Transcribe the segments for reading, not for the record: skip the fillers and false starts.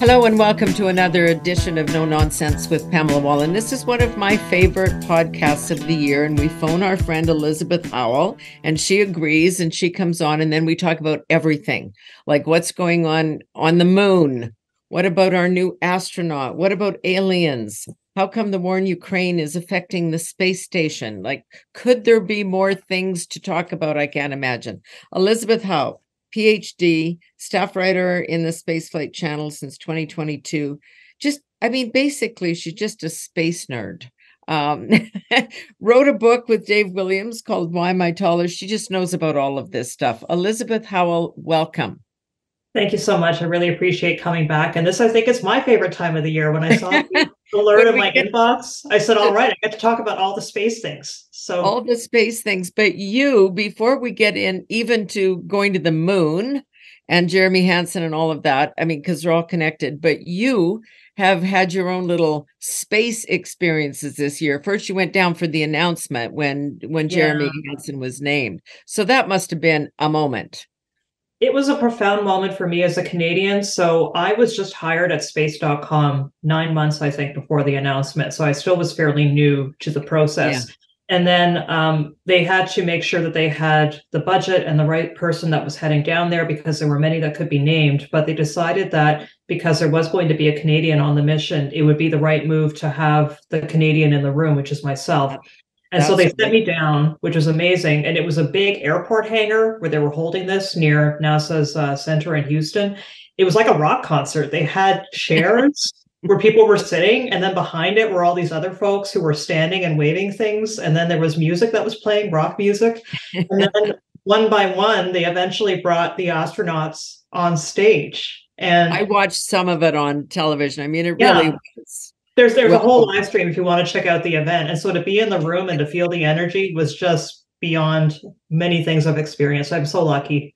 Hello and welcome to another edition of No Nonsense with Pamela Wallen. This is one of my favorite podcasts of the year, and we phone our friend Elizabeth Howell, and she agrees, and she comes on, and then we talk about everything, like what's going on the moon. What about our new astronaut? What about aliens? How come the war in Ukraine is affecting the space station? Like, could there be more things to talk about? I can't imagine. Elizabeth Howell, PhD, staff writer in the Spaceflight Channel since 2022. Basically, she's just a space nerd. Um, Wrote a book with Dave Williams called Why Am I Taller? She just knows about all of this stuff. Elizabeth Howell, welcome. Thank you so much. I really appreciate coming back. And this, I think, is my favorite time of the year. When I saw the alert in my inbox, I said, all right, I get to talk about all the space things. So all the space things. But you, before we get in even to going to the moon and Jeremy Hansen and all of that, I mean, because they're all connected, but you have had your own little space experiences this year. First, you went down for the announcement when Jeremy Hansen was named. So that must have been a moment. It was a profound moment for me as a Canadian. So I was just hired at space.com 9 months, I think, before the announcement. So I still was fairly new to the process. Yeah. And then they had to make sure that they had the budget and the right person that was heading down there, because there were many that could be named. But they decided that because there was going to be a Canadian on the mission, it would be the right move to have the Canadian in the room, which is myself. And so they sent me down, which was amazing. And it was a big airport hangar where they were holding this near NASA's center in Houston. It was like a rock concert. They had chairs where people were sitting, and then behind it were all these other folks who were standing and waving things. And then there was music that was playing, rock music. And then one by one, they eventually brought the astronauts on stage. And I watched some of it on television. I mean, it really was. There's a whole live stream if you want to check out the event. And so to be in the room and to feel the energy was just beyond many things I've experienced. I'm so lucky.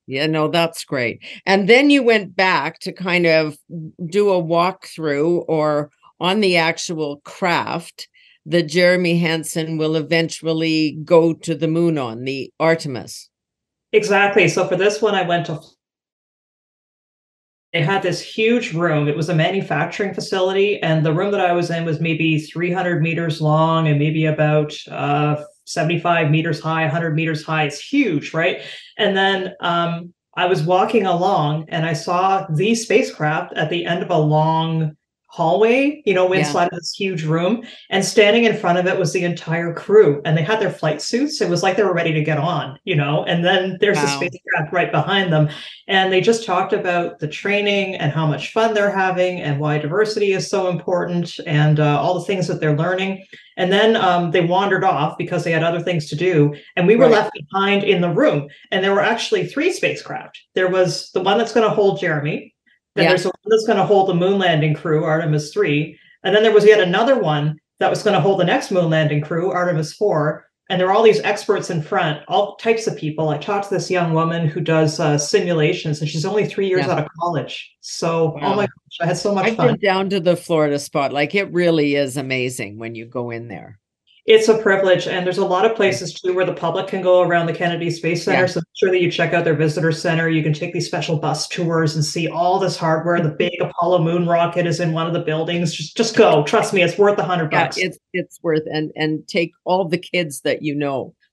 Yeah, no, that's great. And then you went back to kind of do a walkthrough or on the actual craft that Jeremy Hansen will eventually go to the moon on, the Artemis. Exactly. So for this one, I went to They had this huge room. It was a manufacturing facility, and the room that I was in was maybe 300 meters long and maybe about 75 meters high, 100 meters high. It's huge, right? And then I was walking along, and I saw the spacecraft at the end of a long hallway, inside of this huge room, and standing in front of it was the entire crew, and they had their flight suits. It was like they were ready to get on, and then there's a spacecraft right behind them, and they just talked about the training and how much fun they're having and why diversity is so important and all the things that they're learning. And then they wandered off because they had other things to do, and we were left behind in the room. And there were actually 3 spacecraft. There was the one that's going to hold Jeremy. Then there's the one that's going to hold the moon landing crew, Artemis 3. And then there was yet another one that was going to hold the next moon landing crew, Artemis 4. And there were all these experts in front, all types of people. I talked to this young woman who does simulations, and she's only 3 years out of college. So, oh my gosh, I had so much fun. I've been down to the Florida spot. Like, it really is amazing when you go in there. It's a privilege. And there's a lot of places too where the public can go around the Kennedy Space Center. So make sure that you check out their visitor center. You can take these special bus tours and see all this hardware. The big Apollo moon rocket is in one of the buildings. Just go. Trust me, it's worth $100. It's worth, and take all the kids that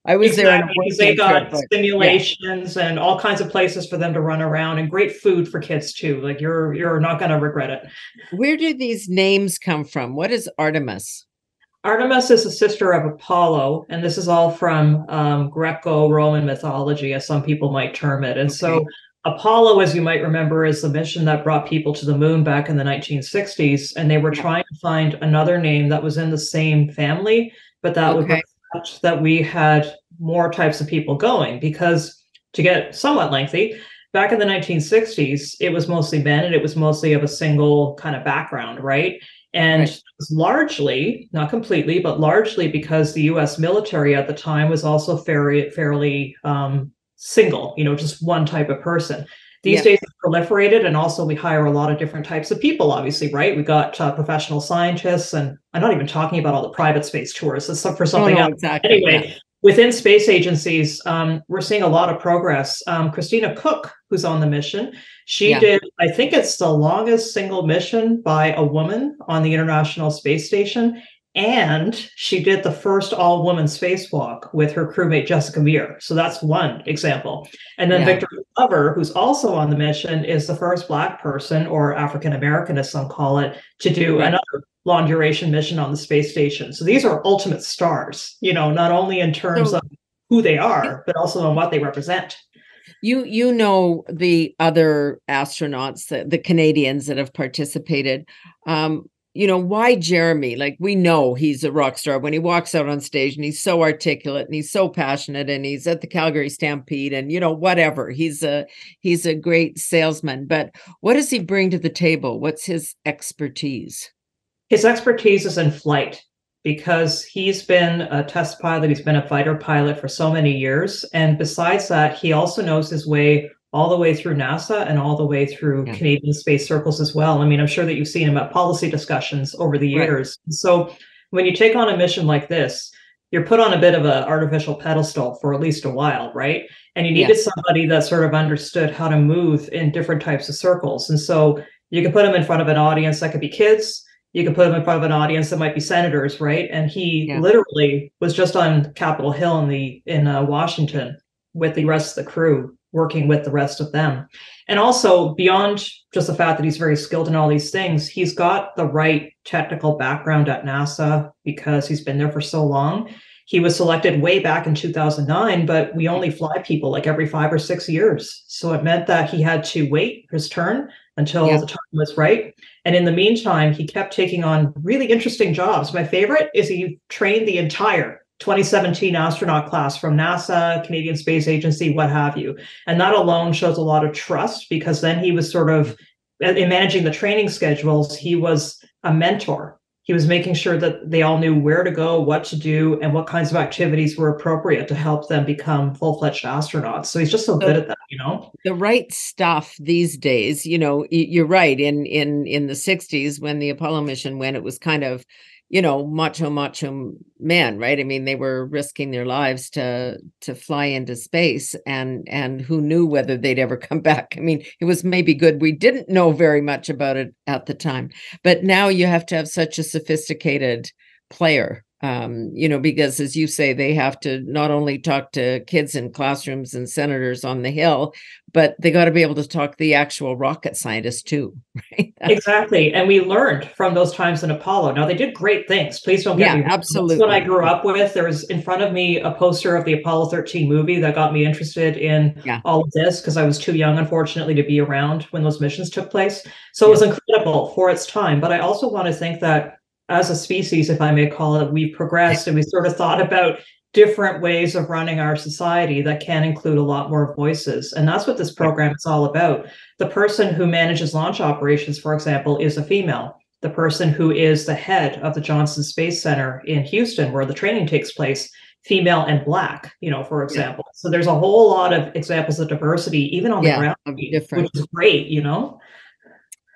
I was there. Because they got simulations and all kinds of places for them to run around, and great food for kids too. Like you're not going to regret it. Where do these names come from? What is Artemis? Artemis is a sister of Apollo, and this is all from Greco-Roman mythology, as some people might term it. And so Apollo, as you might remember, is the mission that brought people to the moon back in the 1960s, and they were trying to find another name that was in the same family, but that would reflect that we had more types of people going, because, to get somewhat lengthy, back in the 1960s, it was mostly men, and it was mostly of a single kind of background, right? And it was largely, not completely, but largely because the U.S. military at the time was also fairly single, just one type of person. These days it's proliferated, and also we hire a lot of different types of people, obviously, right? We got professional scientists, and I'm not even talking about all the private space tours. That's for something else. Exactly. Anyway, within space agencies, we're seeing a lot of progress. Christina Cook, who's on the mission, she Yeah. did, I think it's the longest single mission by a woman on the International Space Station. And she did the first all-woman spacewalk with her crewmate Jessica Meir. So that's one example. And then Yeah. Victor Glover, who's also on the mission, is the first Black person, or African American, as some call it, to do Right. another long duration mission on the space station. So these are ultimate stars, not only in terms So of who they are, but also on what they represent. you know the other astronauts, the Canadians that have participated. Why Jeremy? Like, we know he's a rock star when he walks out on stage, and he's so articulate and he's so passionate, and he's at the Calgary Stampede, and whatever. He's a great salesman. But what does he bring to the table? What's his expertise? His expertise is in flight because he's been a test pilot, he's been a fighter pilot for so many years. And besides that, he also knows his way all the way through NASA and all the way through Canadian space circles as well. I mean, I'm sure that you've seen him at policy discussions over the years. Right. So when you take on a mission like this, you're put on a bit of an artificial pedestal for at least a while, right? And you needed somebody that sort of understood how to move in different types of circles. And so you can put him in front of an audience that could be kids. You can put him in front of an audience that might be senators, right? And he literally was just on Capitol Hill in Washington with the rest of the crew, working with the rest of them. And also, beyond just the fact that he's very skilled in all these things, he's got the right technical background at NASA because he's been there for so long. He was selected way back in 2009, but we only fly people like every 5 or 6 years. So it meant that he had to wait his turn until the time was right. And in the meantime, he kept taking on really interesting jobs. My favorite is he trained the entire 2017 astronaut class from NASA, Canadian Space Agency, what have you. And that alone shows a lot of trust, because then he was sort of, in managing the training schedules, he was a mentor. He was making sure that they all knew where to go, what to do, and what kinds of activities were appropriate to help them become full-fledged astronauts. So he's just so good at that, The right stuff these days, you're right. In the 60s, when the Apollo mission went, it was kind of, macho men, right? I mean, they were risking their lives to fly into space, and who knew whether they'd ever come back. I mean, it was maybe good we didn't know very much about it at the time, but now you have to have such a sophisticated player, because, as you say, they have to not only talk to kids in classrooms and senators on the Hill, but they got to be able to talk to the actual rocket scientists too, right? Exactly. And we learned from those times in Apollo. Now, they did great things. Please don't get me wrong. Absolutely. That's what I grew up with. There was in front of me a poster of the Apollo 13 movie that got me interested in all of this, because I was too young, unfortunately, to be around when those missions took place. So it was incredible for its time. But I also want to think that as a species, if I may call it, we've progressed, and we sort of thought about different ways of running our society that can include a lot more voices. And that's what this program is all about. The person who manages launch operations, for example, is a female. The person who is the head of the Johnson Space Center in Houston, where the training takes place, female and Black, for example. So there's a whole lot of examples of diversity, even on the ground, which is great,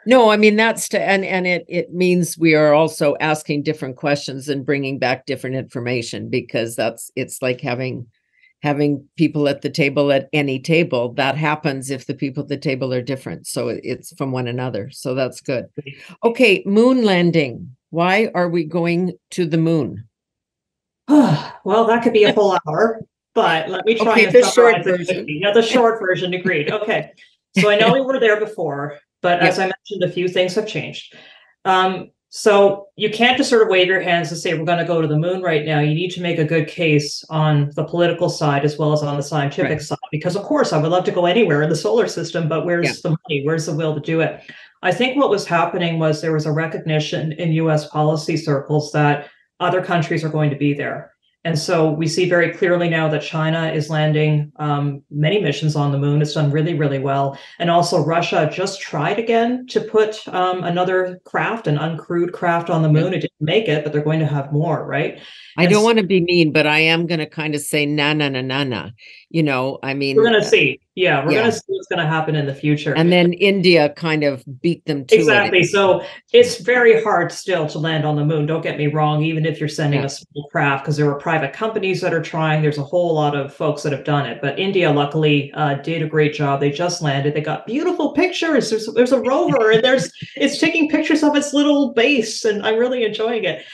No, I mean, and it means we are also asking different questions and bringing back different information, because it's like having people at the table, at any table. That happens if the people at the table are different. So it's from one another. So that's good. Okay, moon landing. Why are we going to the moon? Well, that could be a whole hour, but let me try and the short version. The short version, agreed. Okay. So I know we were there before, but as I mentioned, a few things have changed. So you can't just sort of wave your hands and say, we're going to go to the moon right now. You need to make a good case on the political side as well as on the scientific side, because of course I would love to go anywhere in the solar system, but where's the money? Where's the will to do it? I think what was happening was there was a recognition in US policy circles that other countries are going to be there. And so we see very clearly now that China is landing many missions on the moon. It's done really, really well. And also Russia just tried again to put another craft, an uncrewed craft, on the moon. It didn't make it, but they're going to have more, right? I don't want to be mean, but I am going to kind of say, na. I We're mean, going to see. Yeah, we're going to yeah. see what's going to happen in the future. And then India kind of beat them to it. Exactly. So it's very hard still to land on the moon. Don't get me wrong, even if you're sending Yeah. a small craft, because there are private companies that are trying. There's a whole lot of folks that have done it. But India, luckily, did a great job. They just landed. They got beautiful pictures. There's a rover, and it's taking pictures of its little base, and I'm really enjoying it.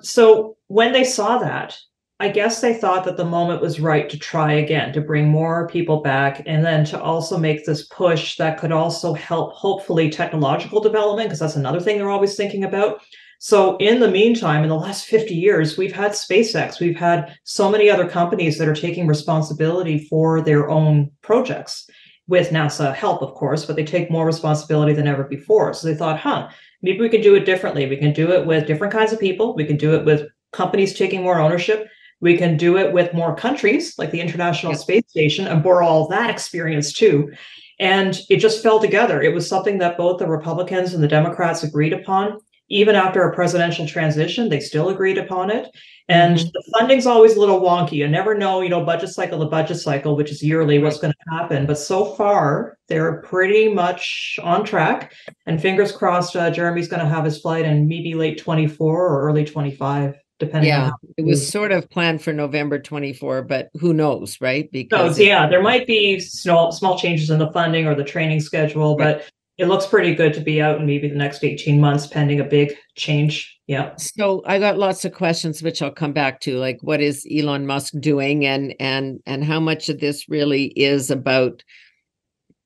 So when they saw that, I guess they thought that the moment was right to try again, to bring more people back, and then to also make this push that could also help, hopefully, technological development, because that's another thing they're always thinking about. So, in the meantime, in the last 50 years, we've had SpaceX, we've had so many other companies that are taking responsibility for their own projects with NASA help, of course, but they take more responsibility than ever before. So they thought, maybe we can do it differently. We can do it with different kinds of people. We can do it with companies taking more ownership. We can do it with more countries, like the International Space Station, and borrow all that experience too. And it just fell together. It was something that both the Republicans and the Democrats agreed upon. Even after a presidential transition, they still agreed upon it. And the funding's always a little wonky. You never know, budget cycle to budget cycle, which is yearly, what's going to happen. But so far, they're pretty much on track. And fingers crossed, Jeremy's going to have his flight in maybe late 24 or early 25. Depending on how it was sort of planned for November 24, but who knows, right? Because there might be small changes in the funding or the training schedule, but it looks pretty good to be out in maybe the next 18 months pending a big change. Yeah. So I got lots of questions, which I'll come back to, like what is Elon Musk doing, and how much of this really is about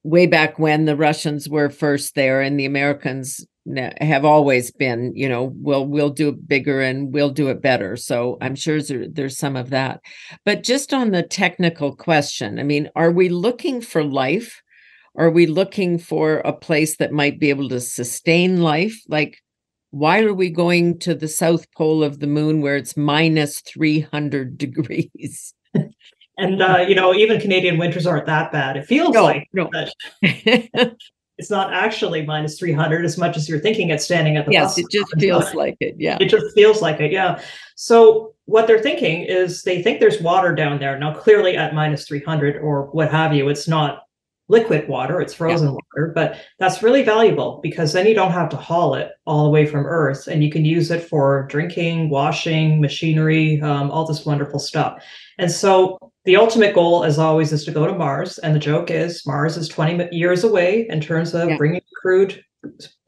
way back when the Russians were first there and the Americans have always been, we'll do it bigger and we'll do it better. So I'm sure there's some of that. But just on the technical question, I mean, are we looking for life? Are we looking for a place that might be able to sustain life? Like, why are we going to the South Pole of the moon where it's minus 300 degrees? And, even Canadian winters aren't that bad. It feels it's not actually minus 300 as much as you're thinking it's standing at the bus. Yes, it just feels like it. Yeah. It just feels like it. Yeah. So what they're thinking is they think there's water down there. Now, clearly at minus 300 or what have you, it's not liquid water, it's frozen water, but that's really valuable because then you don't have to haul it all the way from Earth and you can use it for drinking, washing, machinery, all this wonderful stuff. And so the ultimate goal, as always, is to go to Mars. And the joke is Mars is 20 years away in terms of bringing a crewed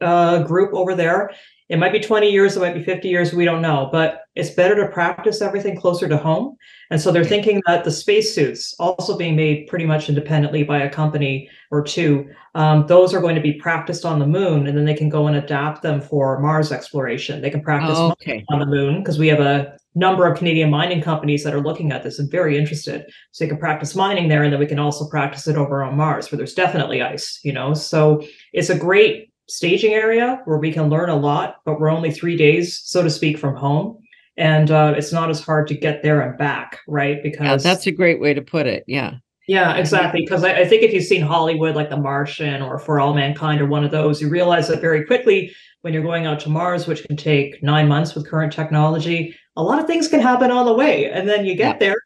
group over there. It might be 20 years, it might be 50 years, we don't know, but it's better to practice everything closer to home. And so they're thinking that the spacesuits, also being made pretty much independently by a company or two, those are going to be practiced on the moon, and then they can go and adapt them for Mars exploration. They can practice on the moon because we have a number of Canadian mining companies that are looking at this and very interested. So you can practice mining there, and then we can also practice it over on Mars, where there's definitely ice, So it's a great staging area where we can learn a lot, but we're only 3 days, so to speak, from home. And it's not as hard to get there and back, right? Because that's a great way to put it. Yeah. Yeah, exactly. Because I think if you've seen Hollywood, like The Martian or For All Mankind or one of those, you realize that very quickly when you're going out to Mars, which can take 9 months with current technology, a lot of things can happen on the way. And then you get there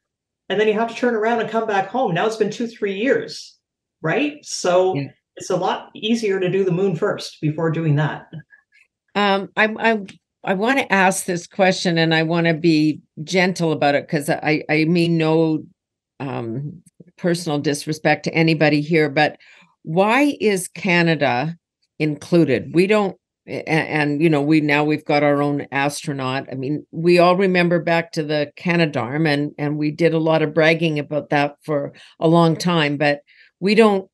and then you have to turn around and come back home. Now it's been 2-3 years, right? So it's a lot easier to do the moon first before doing that. I want to ask this question, and I want to be gentle about it because I mean no personal disrespect to anybody here, but why is Canada included? We don't, and we've got our own astronaut. I mean, we all remember back to the Canadarm, and we did a lot of bragging about that for a long time, but we don't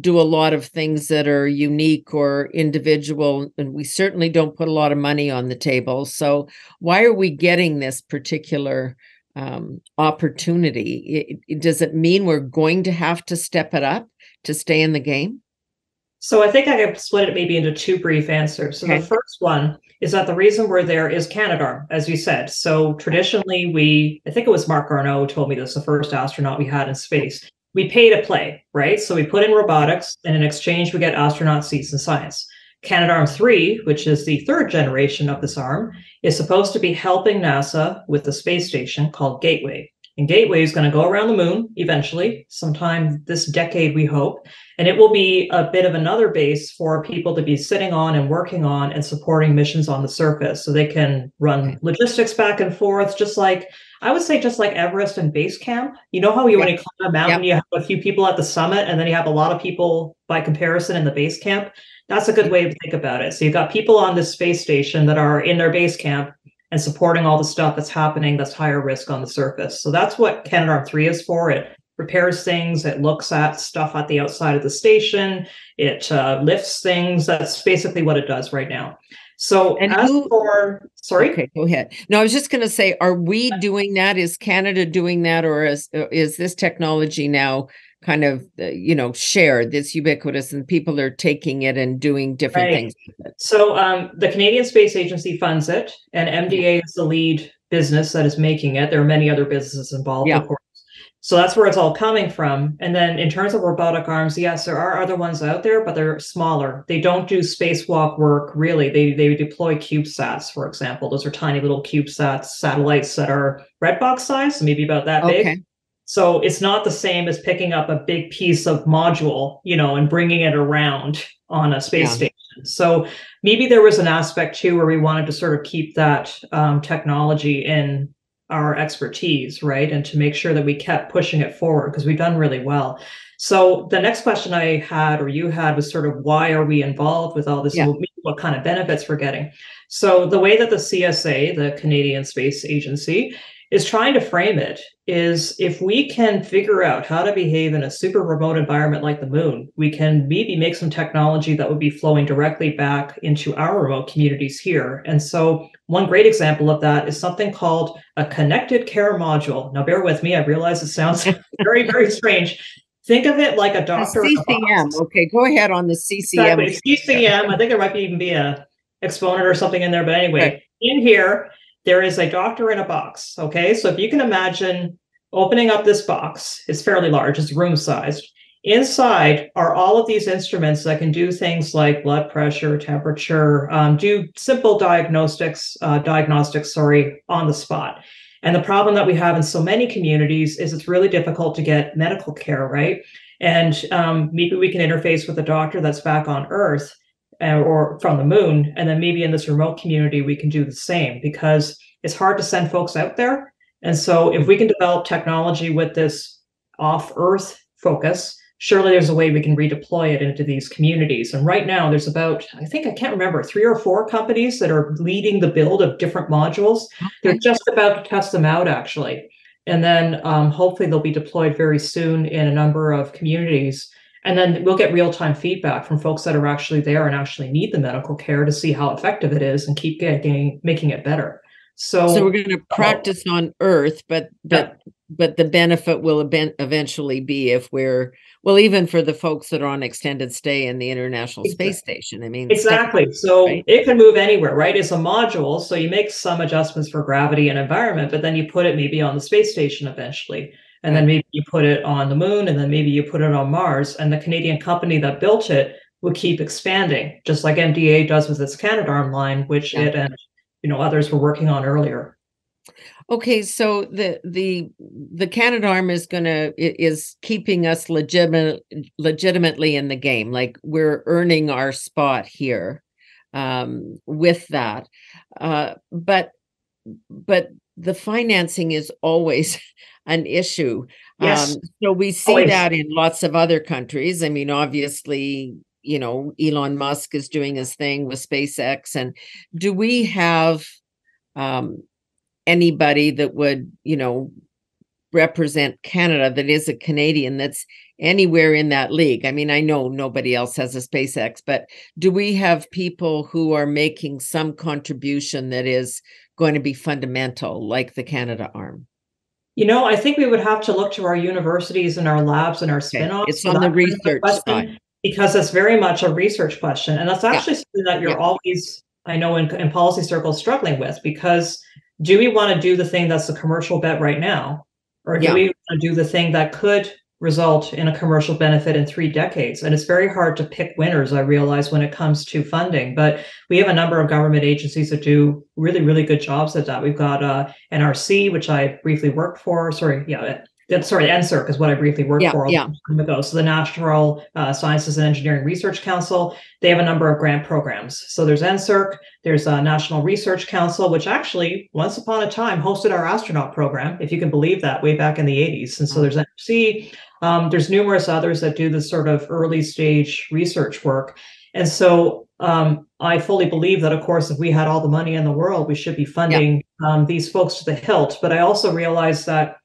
do a lot of things that are unique or individual, and we certainly don't put a lot of money on the table. So why are we getting this particular opportunity? Does it mean we're going to have to step it up to stay in the game? So I think I could split it maybe into two brief answers. So the first one is that the reason we're there is Canadarm, as you said. So traditionally, I think it was Marc Garneau who told me this, the first astronaut we had in space. We pay to play, right? So we put in robotics, and in exchange, we get astronaut seats in science. Canadarm3, which is the third generation of this arm, is supposed to be helping NASA with the space station called Gateway. And Gateway is going to go around the moon eventually, sometime this decade, we hope. And it will be a bit of another base for people to be sitting on and working on and supporting missions on the surface. So they can run logistics back and forth, just like, I would say, just like Everest and base camp. You know how when you climb a mountain, you have a few people at the summit and then you have a lot of people by comparison in the base camp? That's a good way to think about it. So you've got people on this space station that are in their base camp and supporting all the stuff that's happening that's higher risk on the surface. So that's what Canadarm3 is for. It repairs things, it looks at stuff at the outside of the station, it lifts things. That's basically what it does right now. So and sorry? Okay, go ahead. No, I was just going to say, are we doing that? Is Canada doing that? Or is this technology now kind of, shared, this ubiquitous, and people are taking it and doing different things with it? So the Canadian Space Agency funds it, and MDA is the lead business that is making it. There are many other businesses involved, of course. So that's where it's all coming from. And then in terms of robotic arms, yes, there are other ones out there, but they're smaller. They don't do spacewalk work, really. They deploy CubeSats, for example. Those are tiny little CubeSats, satellites that are red box size, so maybe about that big. So it's not the same as picking up a big piece of module, and bringing it around on a space station. So maybe there was an aspect too where we wanted to sort of keep that technology in our expertise, right? And to make sure that we kept pushing it forward, because we've done really well. So the next question I had, or you had, was sort of, why are we involved with all this? What kind of benefits we're getting? So the way that the CSA, the Canadian Space Agency, is trying to frame it is, if we can figure out how to behave in a super remote environment like the moon, we can maybe make some technology that would be flowing directly back into our remote communities here. And so one great example of that is something called a connected care module. Now, bear with me. I realize it sounds very, very strange. Think of it like a doctor. CCM. Okay, go ahead on the CCM. Exactly. CCM. I think there might even be a exponent or something in there. But anyway, in here, there is a doctor in a box. Okay, so if you can imagine opening up this box, it's fairly large, it's room sized. Inside are all of these instruments that can do things like blood pressure, temperature, do simple diagnostics, on the spot. And the problem that we have in so many communities is it's really difficult to get medical care, right? And maybe we can interface with a doctor that's back on Earth or from the moon, and then maybe in this remote community we can do the same, because it's hard to send folks out there. And so if we can develop technology with this off-Earth focus, surely there's a way we can redeploy it into these communities. And right now there's about, I can't remember, 3 or 4 companies that are leading the build of different modules. They're just about to test them out, actually. And then hopefully they'll be deployed very soon in a number of communities. And then we'll get real-time feedback from folks that are actually there and actually need the medical care to see how effective it is and keep making it better. So we're going to practice on Earth, but the benefit will eventually be if even for the folks that are on extended stay in the International Space Station. I mean, exactly. So it can move anywhere, right? It's a module. So you make some adjustments for gravity and environment, but then you put it maybe on the space station eventually. And then maybe you put it on the moon, and then maybe you put it on Mars. And the Canadian company that built it will keep expanding, just like MDA does with its Canadarm line, which it and others were working on earlier. Okay, so the Canadarm is keeping us legitimately in the game. Like, we're earning our spot here with that. But the financing is always an issue. Yes. So we see that in lots of other countries. I mean, obviously, Elon Musk is doing his thing with SpaceX. And do we have anybody that would, represent Canada, that is a Canadian, that's anywhere in that league? I mean, I know nobody else has a SpaceX, but do we have people who are making some contribution that is going to be fundamental, like the Canadarm? I think we would have to look to our universities and our labs and our spin-offs. It's on the research side. Because it's very much a research question. And that's actually something that you're always, I know, in policy circles struggling with, because do we want to do the thing that's the commercial bet right now? Or do we want to do the thing that could result in a commercial benefit in 3 decades. And it's very hard to pick winners, I realize, when it comes to funding. But we have a number of government agencies that do really, really good jobs at that. We've got NRC, which I briefly worked for. NSERC is what I briefly worked for a long time ago. So the Natural Sciences and Engineering Research Council, they have a number of grant programs. So there's NSERC, there's a National Research Council, which actually once upon a time hosted our astronaut program, if you can believe that, way back in the 80s. And so there's NRC, there's numerous others that do this sort of early stage research work. And so I fully believe that, of course, if we had all the money in the world, we should be funding these folks to the hilt. But I also realize that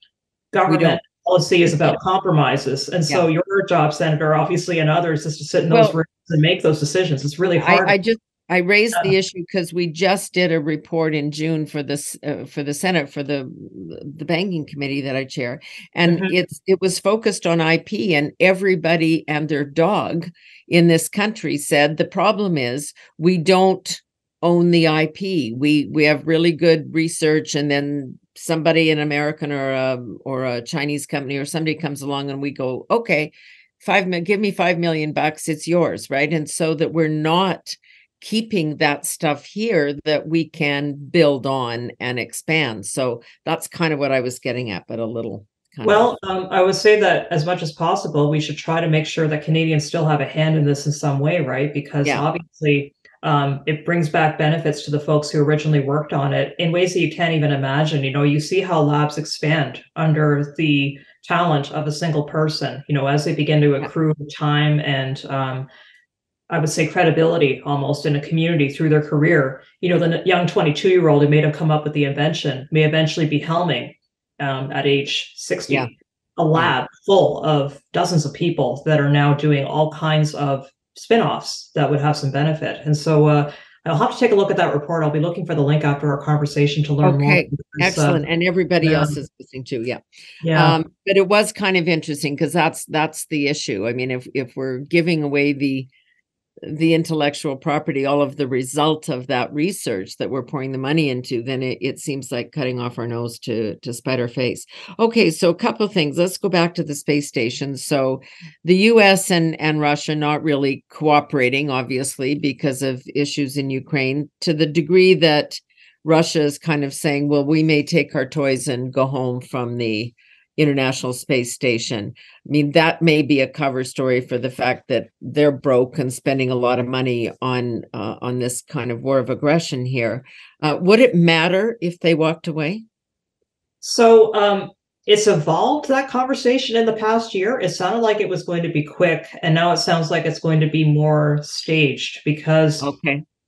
government policy is about compromises. And so your job, Senator, obviously, and others, is to sit in those rooms and make those decisions. It's really hard. I raised the issue because we just did a report in June for this for the Senate, for the banking committee that I chair, and it was focused on IP, and everybody and their dog in this country said the problem is we don't own the IP. We have really good research, and then somebody, an American or a Chinese company or somebody comes along and we go, okay, give me $5 million, it's yours, right? And so that we're not keeping that stuff here that we can build on and expand. So that's kind of what I was getting at, but a little. I would say that as much as possible, we should try to make sure that Canadians still have a hand in this in some way, right? Because obviously, it brings back benefits to the folks who originally worked on it in ways that you can't even imagine. You see how labs expand under the talent of a single person, as they begin to accrue time and I would say credibility almost in a community through their career. The young 22-year-old who made have come up with the invention may eventually be helming at age 60, a lab full of dozens of people that are now doing all kinds of spin-offs that would have some benefit. And so I'll have to take a look at that report. I'll be looking for the link after our conversation to learn more. Excellent. And everybody else is listening too. But it was kind of interesting because that's the issue. I mean, if we're giving away the intellectual property, all of the result of that research that we're pouring the money into, then it seems like cutting off our nose to spite our face. Okay, so a couple of things. Let's go back to the space station. So the US and Russia not really cooperating, obviously, because of issues in Ukraine, to the degree that Russia is kind of saying, well, we may take our toys and go home from the International Space Station. I mean, that may be a cover story for the fact that they're broke and spending a lot of money on this kind of war of aggression here. Would it matter if they walked away? So it's evolved, that conversation, in the past year. It sounded like it was going to be quick, and now it sounds like it's going to be more staged because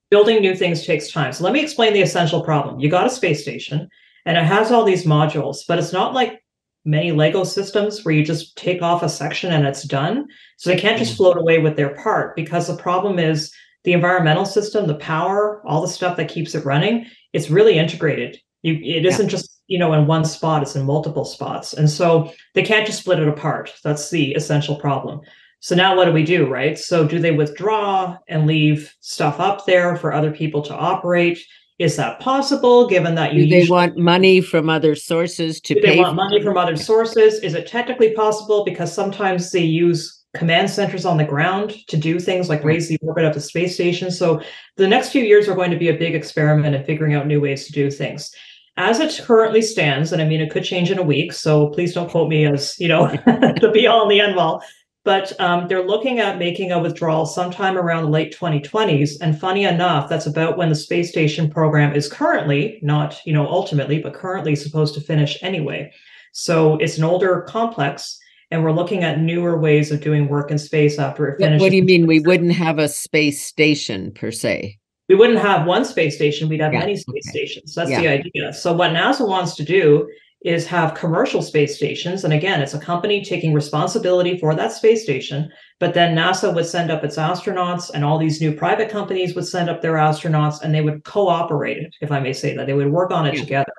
building new things takes time. So let me explain the essential problem. You got a space station, and it has all these modules, but it's not like many Lego systems where you just take off a section and it's done. So they can't just float away with their part, because the problem is the environmental system, the power, all the stuff that keeps it running, it's really integrated. It isn't just, in one spot, it's in multiple spots. And so they can't just split it apart. That's the essential problem. So now what do we do, right? So do they withdraw and leave stuff up there for other people to operate? Is that possible, given that they want money from other sources to pay? They want money from other sources. Is it technically possible? Because sometimes they use command centers on the ground to do things like raise the orbit of the space station. So the next few years are going to be a big experiment in figuring out new ways to do things. As it currently stands, and I mean, it could change in a week, so please don't quote me as, the be all and the end all. But they're looking at making a withdrawal sometime around the late 2020s. And funny enough, that's about when the space station program is currently, not, ultimately, but currently supposed to finish anyway. So it's an older complex, and we're looking at newer ways of doing work in space after it finishes. What do you mean we wouldn't have a space station per se? We wouldn't have one space station. We'd have many space stations. That's the idea. So what NASA wants to do is have commercial space stations. And again, it's a company taking responsibility for that space station, but then NASA would send up its astronauts, and all these new private companies would send up their astronauts, and they would cooperate it, if I may say that. They would work on it together.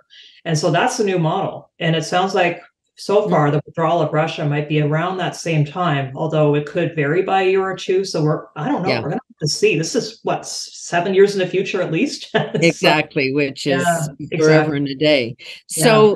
And so that's the new model. And it sounds like so far the withdrawal of Russia might be around that same time, although it could vary by a year or two. So I don't know. We're going to have to see. This is 7 years in the future, at least. Exactly, which is forever and a day. So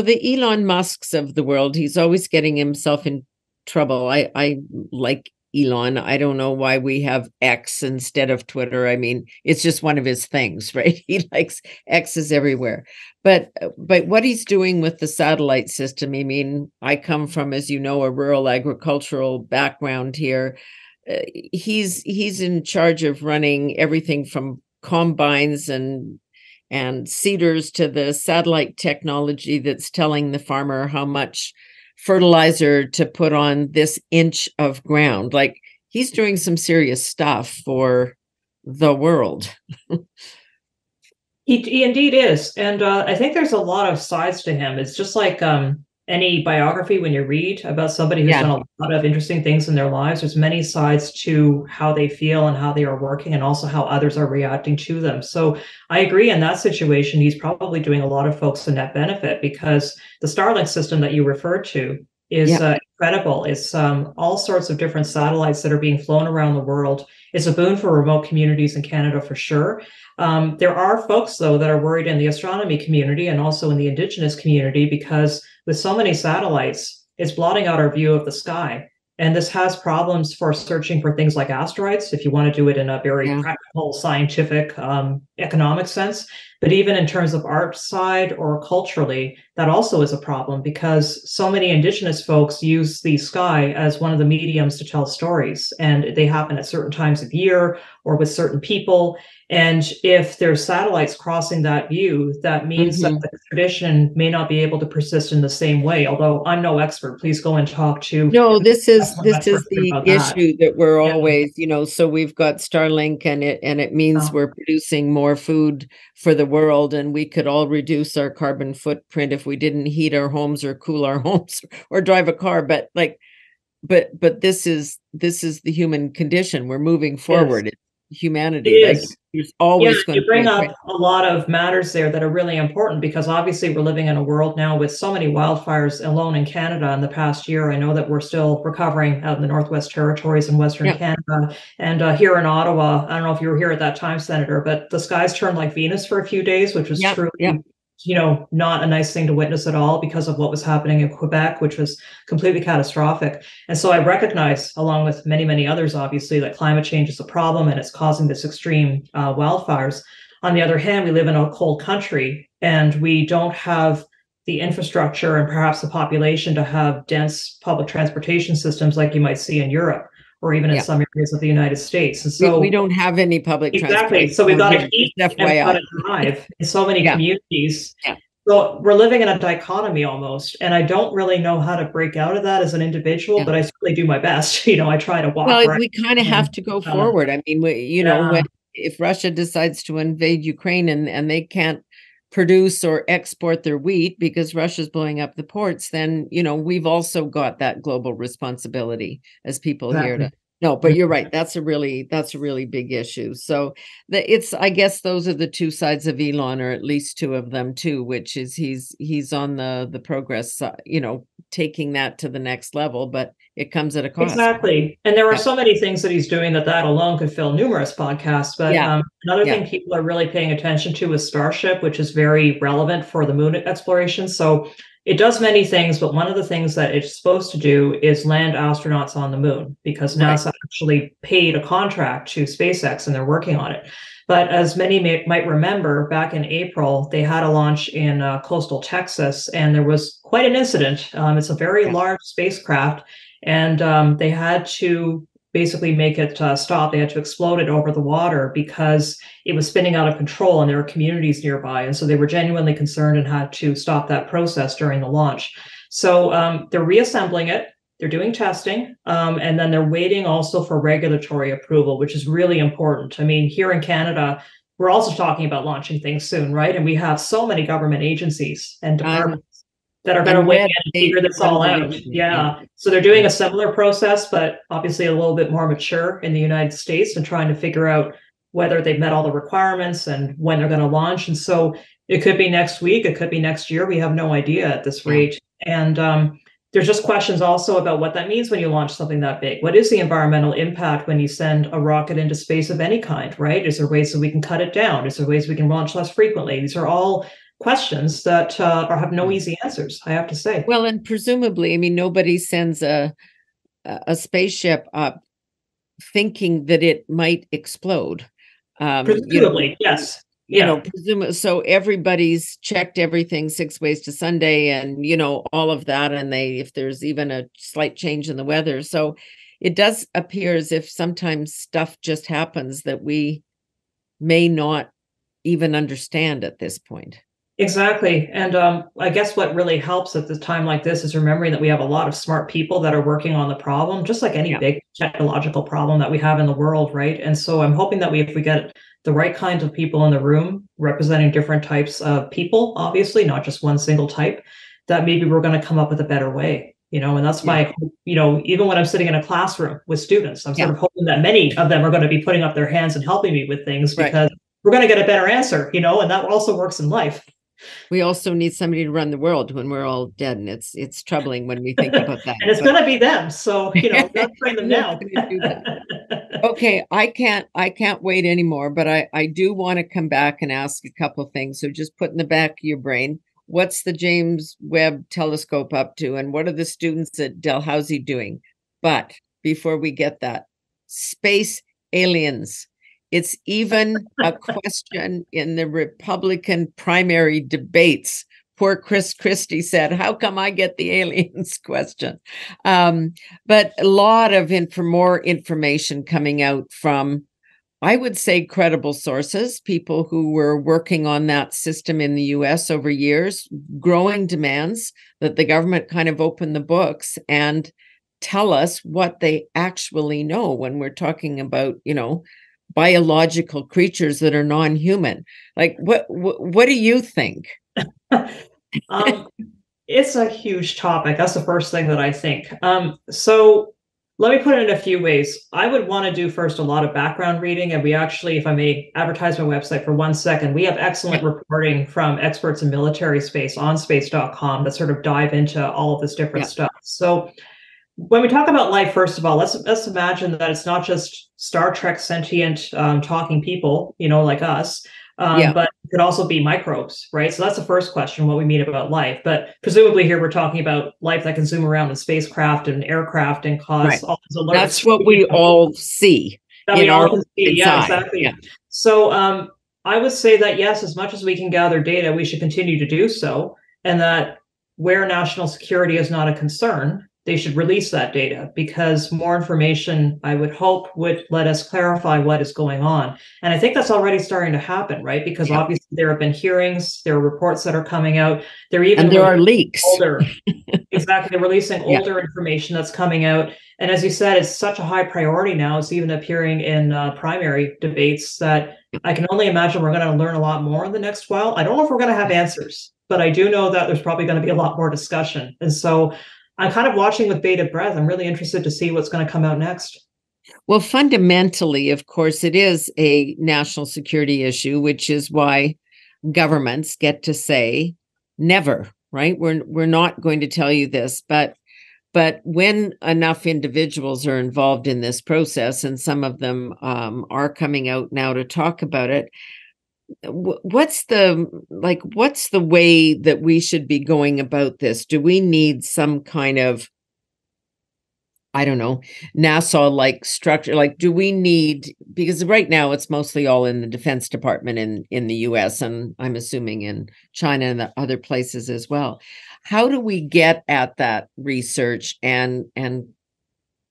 the Elon Musks of the world, he's always getting himself in trouble. I like Elon. I don't know why we have X instead of Twitter. I mean, it's just one of his things, right? He likes X's everywhere. But what he's doing with the satellite system, I mean, I come from, as you know, a rural agricultural background here. He's in charge of running everything from combines and seeders to the satellite technology that's telling the farmer how much fertilizer to put on this inch of ground. Like, he's doing some serious stuff for the world. He indeed is. And I think there's a lot of sides to him. It's just like any biography when you read about somebody who's Yeah. done a lot of interesting things in their lives, there's many sides to how they feel and how they are working and also how others are reacting to them. So I agree in that situation, he's probably doing a lot of folks a net benefit because the Starlink system that you referred to is Yeah. incredible. It's all sorts of different satellites that are being flown around the world. It's a boon for remote communities in Canada for sure. There are folks, though, that are worried in the astronomy community and also in the Indigenous community because with so many satellites, it's blotting out our view of the sky. And this has problems for searching for things like asteroids, if you want to do it in a very Yeah. practical, scientific, economic sense. But even in terms of art side or culturally, that also is a problem because so many Indigenous folks use the sky as one of the mediums to tell stories. And they happen at certain times of year or with certain people. And if there's satellites crossing that view, that means that the tradition may not be able to persist in the same way. Although I'm no expert, please go and talk to No, this is excellent experts the about that. issue that we're Yeah. always, so we've got Starlink, and it means Oh, we're producing more food for the world, and we could all reduce our carbon footprint if we didn't heat our homes or cool our homes or drive a car. But this is the human condition. We're moving it is. forward. It's It humanity. Like, is. there's Yeah, always going you to be bring a up a lot of matters there that are really important because obviously we're living in a world now with so many wildfires alone in Canada in the past year. I know that we're still recovering out in the Northwest Territories and Western Yeah. Canada. And here in Ottawa, I don't know if you were here at that time, Senator, but the skies turned like Venus for a few days, which was Yeah. truly, Yeah. not a nice thing to witness at all because of what was happening in Quebec, which was completely catastrophic. And so I recognize, along with many, many others, obviously, that climate change is a problem and it's causing this extreme wildfires. On the other hand, we live in a cold country and we don't have the infrastructure and perhaps the population to have dense public transportation systems like you might see in Europe or even in Yeah. some areas of the United States. And We so don't have any public exactly. transportation So we've out got here, to just heat and we've got FYI. to drive in so many Yeah. communities. Yeah. So we're living in a dichotomy almost. And I don't really know how to break out of that as an individual, Yeah. but I certainly do my best. I try to walk Well, where we kind of I have can. to go Uh, forward. I mean, yeah, when if Russia decides to invade Ukraine and they can't produce or export their wheat because Russia's blowing up the ports, then we've also got that global responsibility as people here to. exactly. No, but you're right. That's a really big issue. So I guess those are the two sides of Elon, or at least two of them too, which is he's on the progress, taking that to the next level, but it comes at a cost. Exactly. And there are Yeah. so many things that he's doing that alone could fill numerous podcasts. But Yeah. another Yeah. thing people are really paying attention to is Starship, which is very relevant for the moon exploration. So it does many things, but one of the things that it's supposed to do is land astronauts on the moon because Right. NASA actually paid a contract to SpaceX and they're working on it. But as many might remember, back in April, they had a launch in coastal Texas, and there was quite an incident. It's a very Yeah. large spacecraft, and they had to basically make it stop. They had to explode it over the water because it was spinning out of control and there were communities nearby. And so they were genuinely concerned and had to stop that process during the launch. So they're reassembling it. They're doing testing, and then they're waiting also for regulatory approval, which is really important. I mean, here in Canada, we're also talking about launching things soon, right? And we have so many government agencies and I'm departments that are going to and weigh red in and tape figure is this all out. unbelievable. Yeah. Yeah. So they're doing Yeah. a similar process, but obviously a little bit more mature in the United States and trying to figure out whether they've met all the requirements and when they're going to launch. And so it could be next week, it could be next year. We have no idea at this Yeah. rate. And there's just questions also about what that means when you launch something that big. What is the environmental impact when you send a rocket into space of any kind, right? Is there ways that we can cut it down? Is there ways we can launch less frequently? These are all questions that have no Yeah. easy answers, I have to say. Well, and presumably, I mean, nobody sends a a spaceship up thinking that it might explode. Presumably, yes. Yeah. So everybody's checked everything 6 ways to Sunday, and all of that, and if there's even a slight change in the weather. So it does appear as if sometimes stuff just happens that we may not even understand at this point. Exactly. And I guess what really helps at this time like this is remembering that we have a lot of smart people that are working on the problem, just like any Yeah. big technological problem that we have in the world, right? And so I'm hoping that if we get the right kinds of people in the room representing different types of people, obviously, not just one single type, that maybe we're going to come up with a better way. And that's my, even when I'm sitting in a classroom with students, I'm sort of hoping that many of them are going to be putting up their hands and helping me with things because we're going to get a better answer, and that also works in life. We also need somebody to run the world when we're all dead, and it's troubling when we think about that. And it's going to be them, so let's train them now. Okay, I can't wait anymore, but I do want to come back and ask a couple of things. So just put in the back of your brain, what's the James Webb Telescope up to, and what are the students at Dalhousie doing? But before we get that, space aliens. It's even a question in the Republican primary debates. Poor Chris Christie said, how come I get the aliens question? But a lot of more information coming out from, I would say, credible sources, people who were working on that system in the US over years, growing demands that the government kind of open the books and tell us what they actually know when we're talking about, biological creatures that are non-human. Like, what do you think? It's a huge topic. That's the first thing that I think. So let me put it in a few ways. I would want to do first a lot of background reading, and we actually, if I may advertise my website for 1 second, we have excellent reporting from experts in military space on space.com that sort of dive into all of this different stuff. So when we talk about life, first of all, let's imagine that it's not just Star Trek sentient talking people, like us, but it could also be microbes, right? So that's the first question, what we mean about life. But presumably here we're talking about life that can zoom around in spacecraft and aircraft and cause all these alerts. That's what we all see. That we all can see. Yeah, exactly. Yeah. So I would say that, yes, as much as we can gather data, we should continue to do so. And that where national security is not a concern, they should release that data, because more information, I would hope, would let us clarify what is going on. And I think that's already starting to happen, right? Because obviously there have been hearings, there are reports that are coming out. There are leaks. Exactly. They're releasing older information that's coming out. And as you said, it's such a high priority now. It's even appearing in primary debates that I can only imagine we're going to learn a lot more in the next while. I don't know if we're going to have answers, but I do know that there's probably going to be a lot more discussion. And so I'm kind of watching with bated breath. I'm really interested to see what's going to come out next. Well, fundamentally, of course, it is a national security issue, which is why governments get to say never, right? We're not going to tell you this, but when enough individuals are involved in this process, and some of them are coming out now to talk about it, what's the way that we should be going about this? Do we need some kind of, I don't know, NASA-like structure? Like, do we need, because right now it's mostly all in the Defense Department in the US, and I'm assuming in China and the other places as well. How do we get at that research and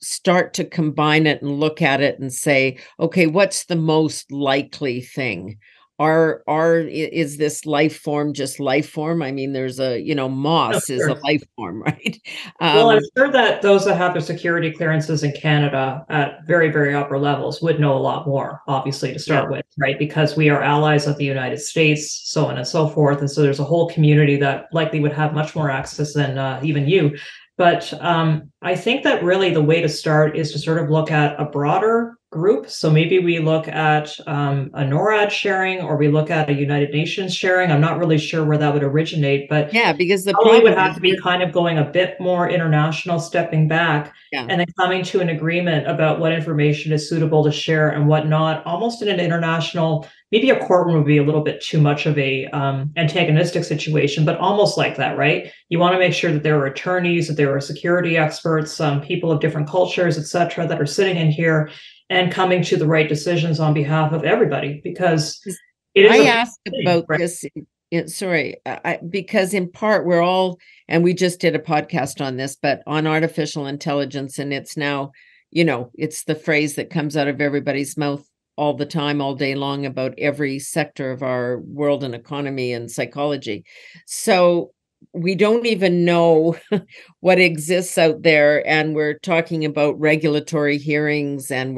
start to combine it and look at it and say, okay, what's the most likely thing? Is this life form just life form? I mean, there's moss is a life form, right? Well, I'm sure that those that have their security clearances in Canada at very, very upper levels would know a lot more, obviously, to start with, right? Because we are allies of the United States, so on and so forth. And so there's a whole community that likely would have much more access than even you. But I think that really the way to start is to sort of look at a broader group. So maybe we look at a NORAD sharing, or we look at a United Nations sharing. I'm not really sure where that would originate, but because the problem would have to be kind of going a bit more international, stepping back, and then coming to an agreement about what information is suitable to share and what not, almost in an international, maybe a courtroom would be a little bit too much of a antagonistic situation, but almost like that, right? You want to make sure that there are attorneys, that there are security experts, experts, people of different cultures, etc., that are sitting in here and coming to the right decisions on behalf of everybody, because it is I a asked thing, about right? this, sorry, because in part we're all, and we just did a podcast on this, but on artificial intelligence, and it's now, it's the phrase that comes out of everybody's mouth all the time, all day long, about every sector of our world and economy and psychology. So we don't even know what exists out there, and we're talking about regulatory hearings, and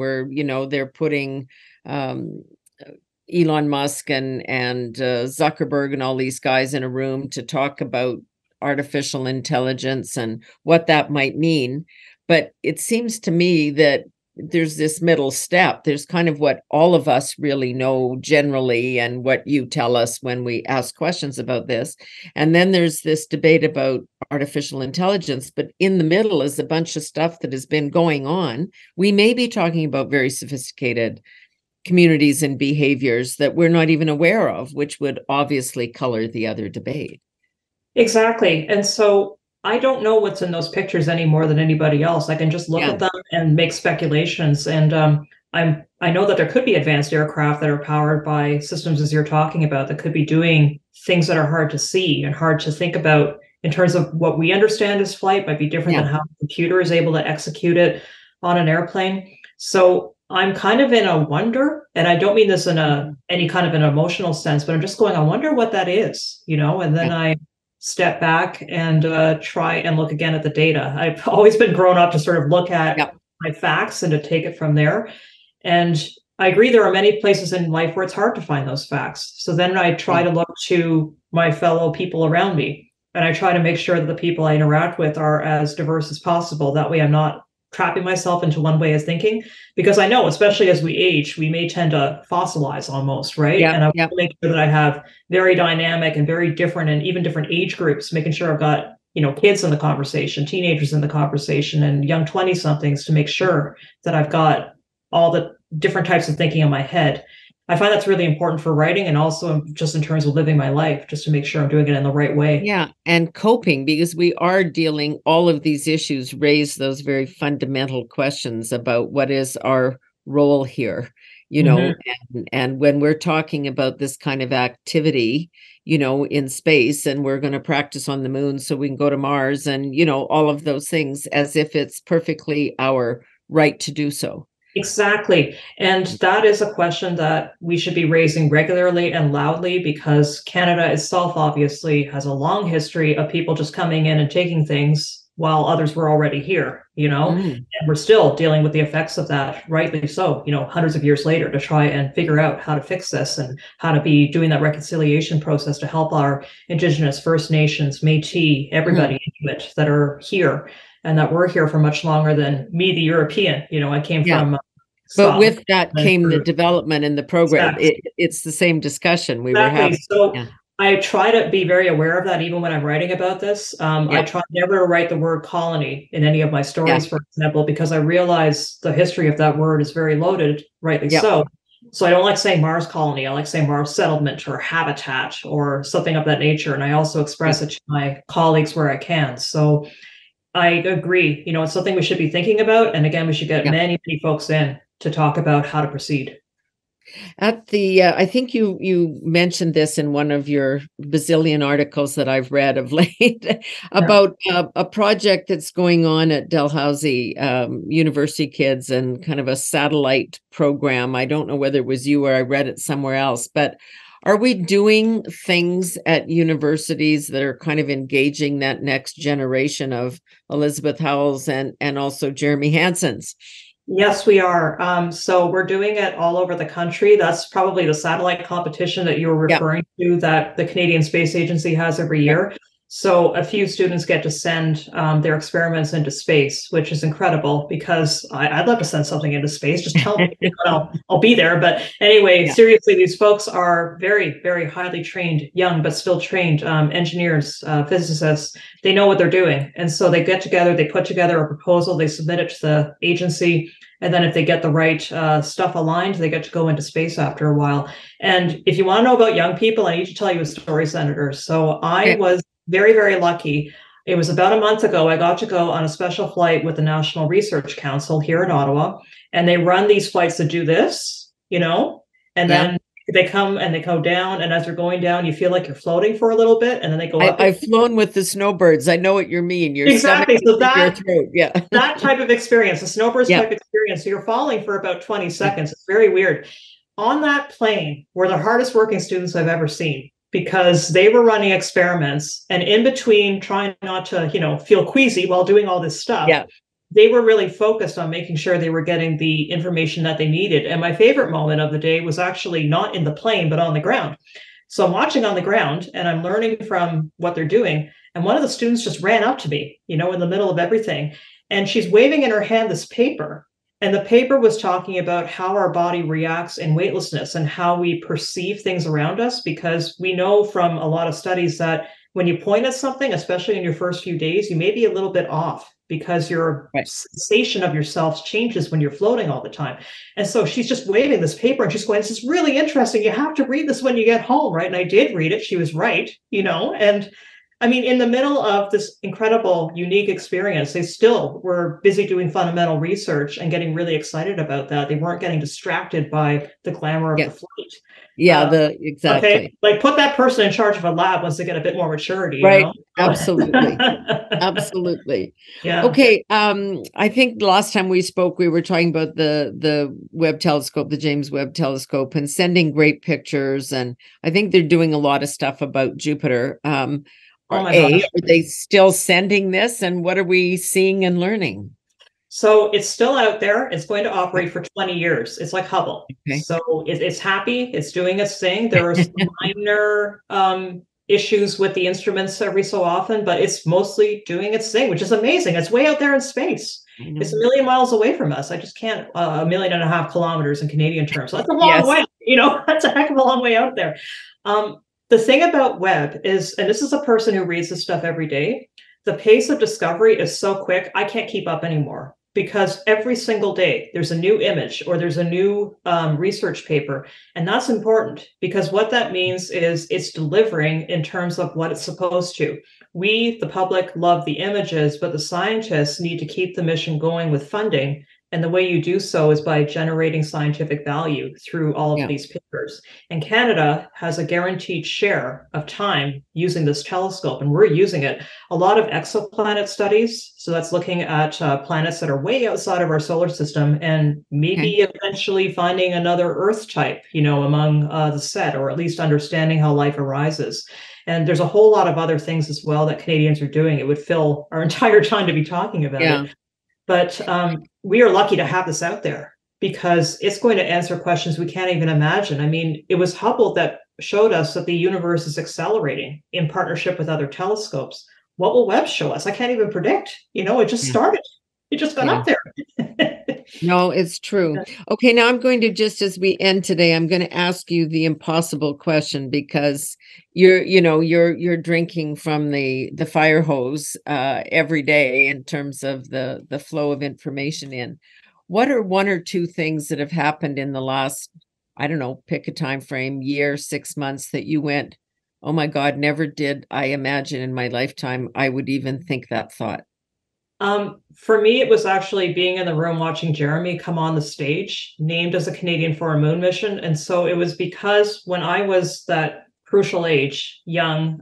they're putting Elon Musk and Zuckerberg and all these guys in a room to talk about artificial intelligence and what that might mean. But it seems to me that there's this middle step. There's kind of what all of us really know generally, and what you tell us when we ask questions about this. And then there's this debate about artificial intelligence. But in the middle is a bunch of stuff that has been going on. We may be talking about very sophisticated communities and behaviors that we're not even aware of, which would obviously color the other debate. Exactly. And so I don't know what's in those pictures any more than anybody else. I can just look Yeah. at them and make speculations. And I know that there could be advanced aircraft that are powered by systems as you're talking about, that could be doing things that are hard to see and hard to think about in terms of what we understand as flight might be different than how a computer is able to execute it on an airplane. So I'm kind of in a wonder, and I don't mean this in any kind of an emotional sense, but I'm just going, I wonder what that is, and then I step back and try and look again at the data. I've always been grown up to sort of look at my facts and to take it from there. And I agree, there are many places in life where it's hard to find those facts. So then I try to look to my fellow people around me, and I try to make sure that the people I interact with are as diverse as possible. That way I'm not trapping myself into one way of thinking, because I know, especially as we age, we may tend to fossilize almost, right? And I want to make sure that I have very dynamic and very different, and even different age groups, making sure I've got, kids in the conversation, teenagers in the conversation, and young 20-somethings, to make sure that I've got all the different types of thinking in my head. I find that's really important for writing, and also just in terms of living my life, just to make sure I'm doing it in the right way. Yeah, and coping, because we are dealing, all of these issues raise those very fundamental questions about what is our role here, and when we're talking about this kind of activity, in space, and we're going to practice on the moon so we can go to Mars, and, all of those things, as if it's perfectly our right to do so. Exactly. And that is a question that we should be raising regularly and loudly, because Canada itself obviously has a long history of people just coming in and taking things while others were already here, and we're still dealing with the effects of that, rightly so, hundreds of years later, to try and figure out how to fix this and how to be doing that reconciliation process to help our Indigenous, First Nations, Métis, everybody, Inuit, that are here, and that were here for much longer than me, the European. I came from but Scotland. with that came the development in the program. It's the same discussion we were having. So I try to be very aware of that, even when I'm writing about this. I try never to write the word colony in any of my stories, for example, because I realize the history of that word is very loaded, rightly so. So I don't like saying Mars colony. I like saying Mars settlement or habitat or something of that nature. And I also express it to my colleagues where I can. So I agree. It's something we should be thinking about. And again, we should get many, many folks in to talk about how to proceed. At the, I think you mentioned this in one of your bazillion articles that I've read of late about a project that's going on at Dalhousie, university kids, and kind of a satellite program. I don't know whether it was you or I read it somewhere else, but are we doing things at universities that are kind of engaging that next generation of Elizabeth Howells and also Jeremy Hansen's? Yes, we are. So we're doing it all over the country. That's probably the satellite competition that you were referring to, that the Canadian Space Agency has every year. So a few students get to send their experiments into space, which is incredible, because I'd love to send something into space. Just tell me, I'll be there. But anyway, seriously, these folks are very, very highly trained, young, but still trained engineers, physicists. They know what they're doing. And so they get together, they put together a proposal, they submit it to the agency. And then if they get the right stuff aligned, they get to go into space after a while. And if you want to know about young people, I need to tell you a story, Senator. So I was very, very lucky. It was about a month ago. I got to go on a special flight with the National Research Council here in Ottawa, and they run these flights that do this, and Yeah. then they come and they go down, and as they're going down, you feel like you're floating for a little bit, and then they go up. I've flown with the snowbirds. I know what you mean. Your stomach Exactly. So is in your throat. Yeah. that type of experience, a snowbirds Yeah. type experience. So you're falling for about 20 Yeah. seconds. It's very weird. On that plane were the hardest working students I've ever seen because they were running experiments, and in between trying not to, feel queasy while doing all this stuff, Yeah. they were really focused on making sure they were getting the information that they needed. And my favorite moment of the day was actually not in the plane, but on the ground. So I'm watching on the ground and I'm learning from what they're doing. And one of the students just ran up to me, in the middle of everything. And she's waving in her hand this paper. And the paper was talking about how our body reacts in weightlessness and how we perceive things around us, because we know from a lot of studies that when you point at something, especially in your first few days, you may be a little bit off because your Right. sensation of yourself changes when you're floating all the time. And so she's just waving this paper and she's going, "This is really interesting. You have to read this when you get home," right? And I did read it. She was right, and I mean, in the middle of this incredible, unique experience, they still were busy doing fundamental research and getting really excited about that. They weren't getting distracted by the glamour of Yeah. the flight. Yeah. Okay, Exactly. like put that person in charge of a lab once they get a bit more maturity, Right. Absolutely. Absolutely. Yeah. Okay. I think the last time we spoke, we were talking about the Webb telescope, the James Webb telescope, and sending great pictures. And I think they're doing a lot of stuff about Jupiter. Oh my gosh. Are they still sending this? And what are we seeing and learning? So it's still out there. It's going to operate for 20 years. It's like Hubble. Okay. So it's happy. It's doing its thing. There are some minor issues with the instruments every so often, but it's mostly doing its thing, which is amazing. It's way out there in space. It's 1,000,000 miles away from us. I just can't, 1.5 million kilometers in Canadian terms. So that's a long way, that's a heck of a long way out there. The thing about Webb is, and this is a person who reads this stuff every day, the pace of discovery is so quick, I can't keep up anymore. Because every single day there's a new image or there's a new research paper. And that's important because what that means is it's delivering in terms of what it's supposed to. We, the public, love the images, but the scientists need to keep the mission going with funding. And the way you do so is by generating scientific value through all of these papers. And Canada has a guaranteed share of time using this telescope, and we're using it. A lot of exoplanet studies, so that's looking at planets that are way outside of our solar system, and maybe eventually finding another Earth type, among the set, or at least understanding how life arises. And there's a whole lot of other things as well that Canadians are doing. It would fill our entire time to be talking about it. But we are lucky to have this out there because it's going to answer questions we can't even imagine. I mean, it was Hubble that showed us that the universe is accelerating in partnership with other telescopes. What will Webb show us? I can't even predict. It just started. It just got up there. No, it's true. Okay, now I'm going to, just as we end today, I'm going to ask you the impossible question, because you're drinking from the fire hose every day in terms of the flow of information in. What are one or two things that have happened in the last, I don't know, pick a time frame, year, 6 months, that you went, "Oh my God, never did I imagine in my lifetime I would even think that thought"? For me, it was actually being in the room watching Jeremy come on the stage, named as a Canadian for a moon mission. And so it was because when I was that crucial age, young,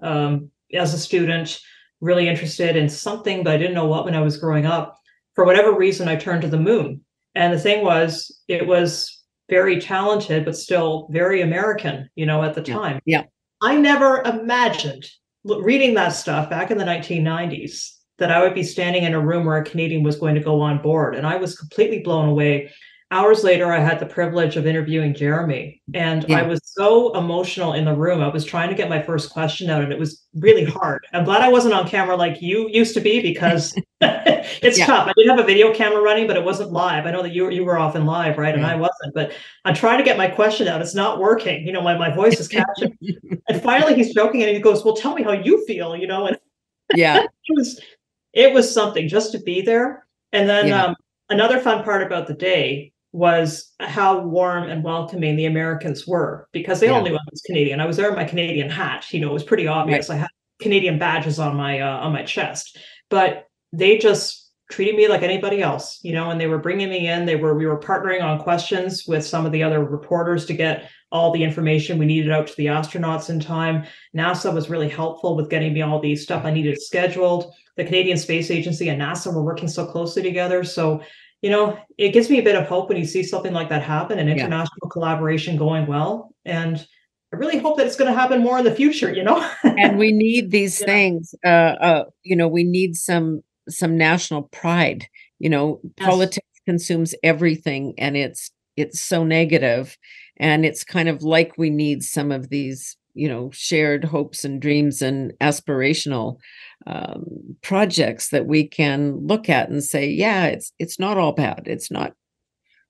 as a student, really interested in something, but I didn't know what when I was growing up, for whatever reason, I turned to the moon. And the thing was, it was very talented, but still very American, at the time. Yeah. I never imagined reading that stuff back in the 1990s that I would be standing in a room where a Canadian was going to go on board. And I was completely blown away. Hours later, I had the privilege of interviewing Jeremy, and I was so emotional in the room. I was trying to get my first question out, and it was really hard. I'm glad I wasn't on camera like you used to be, because it's tough. I did have a video camera running, but it wasn't live. I know that you were often live, right? And I wasn't, but I'm trying to get my question out. It's not working. My voice is catching. And finally he's joking and he goes, "Well, tell me how you feel," and it was something just to be there. And then another fun part about the day was how warm and welcoming the Americans were, because they all knew I was Canadian. I was there in my Canadian hat. It was pretty obvious. I had Canadian badges on my chest, but they just treated me like anybody else, you know, and they were bringing me in. We were partnering on questions with some of the other reporters to get all the information we needed out to the astronauts in time. NASA was really helpful with getting me all the stuff I needed scheduled. The Canadian Space Agency and NASA were working so closely together. So, you know, it gives me a bit of hope when you see something like that happen and international collaboration going well. And I really hope that it's going to happen more in the future, you know? And we need these things, you know, we need some national pride. You know, politics consumes everything, and it's so negative. And it's kind of like we need some of these, you know, shared hopes and dreams and aspirational projects that we can look at and say, yeah, it's not all bad. It's not.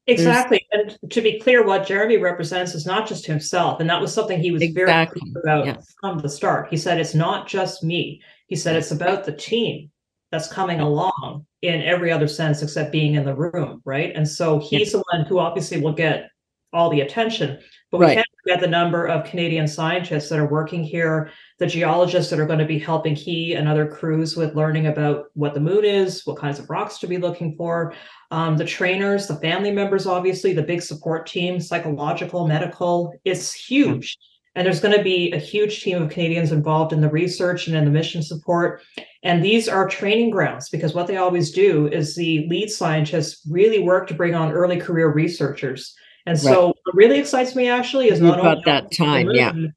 Exactly. And to be clear, what Jeremy represents is not just himself. And that was something he was very clear about from the start. He said, it's not just me. He said, it's about the team that's coming along in every other sense except being in the room, right? And so he's the one who obviously will get all the attention, but we can't forget the number of Canadian scientists that are working here, the geologists that are going to be helping he and other crews with learning about what the moon is, what kinds of rocks to be looking for, the trainers, the family members, obviously, the big support team, psychological, medical. It's huge. And there's going to be a huge team of Canadians involved in the research and in the mission support. And these are training grounds, because what they always do is the lead scientists really work to bring on early career researchers. And so what really excites me actually is not only that time,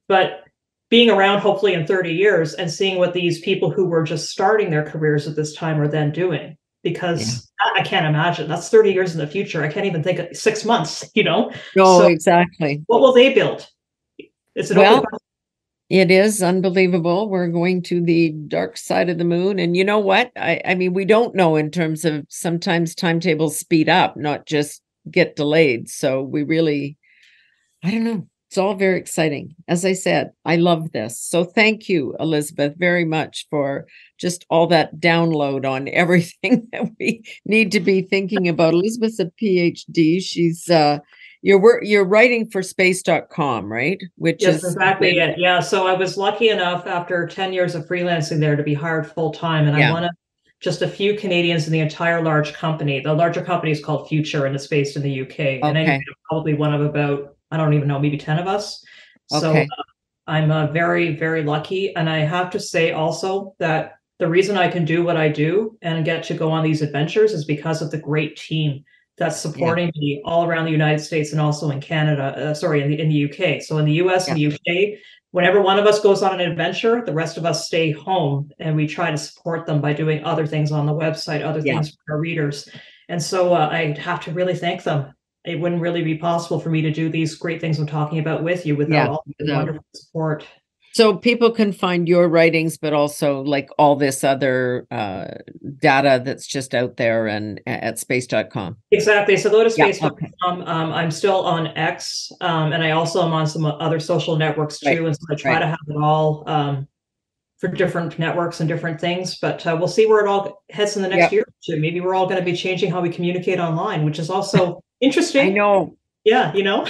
but being around hopefully in 30 years and seeing what these people who were just starting their careers at this time are then doing. Because I can't imagine, that's 30 years in the future. I can't even think of 6 months, you know? No, so exactly. What will they build? Is it it is unbelievable. We're going to the dark side of the moon. And you know what? I mean, we don't know in terms of sometimes timetables speed up, not just get delayed. So we really, I don't know. It's all very exciting. As I said, I love this. So thank you, Elizabeth, very much for just all that download on everything that we need to be thinking about. Elizabeth's a PhD. She's you're writing for space.com, right? Which is exactly it. Yeah. So I was lucky enough after 10 years of freelancing there to be hired full time. And I'm one of just a few Canadians in the entire large company. The larger company is called Future and it's based in the UK. And I'm probably one of about, I don't even know, maybe 10 of us. So I'm very, very lucky. And I have to say also that the reason I can do what I do and get to go on these adventures is because of the great team that's supporting me all around the United States and also in Canada, in the UK. So in the US and the UK, whenever one of us goes on an adventure, the rest of us stay home and we try to support them by doing other things on the website, other things for our readers. And so I have to really thank them. It wouldn't really be possible for me to do these great things I'm talking about with you without all the wonderful support. So people can find your writings, but also like all this other data that's just out there and at space.com. Exactly. So go to space.com. I'm still on X, and I also am on some other social networks too. And so I try to have it all for different networks and different things. But we'll see where it all heads in the next year or two. Maybe we're all going to be changing how we communicate online, which is also interesting. I know. Yeah, you know.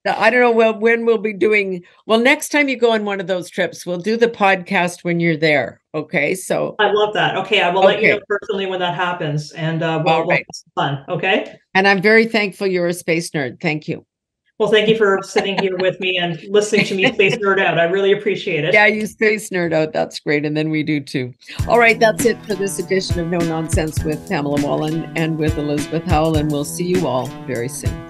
I don't know when we'll be doing. Well, next time you go on one of those trips, we'll do the podcast when you're there. Okay, so I love that. Okay, I will let you know personally when that happens, and we'll have some fun. Okay. And I'm very thankful you're a space nerd. Thank you. Well, thank you for sitting here with me and listening to me space nerd out. I really appreciate it. Yeah, you space nerd out. That's great, and then we do too. All right, that's it for this edition of No Nonsense with Pamela Wallen and with Elizabeth Howell, and we'll see you all very soon.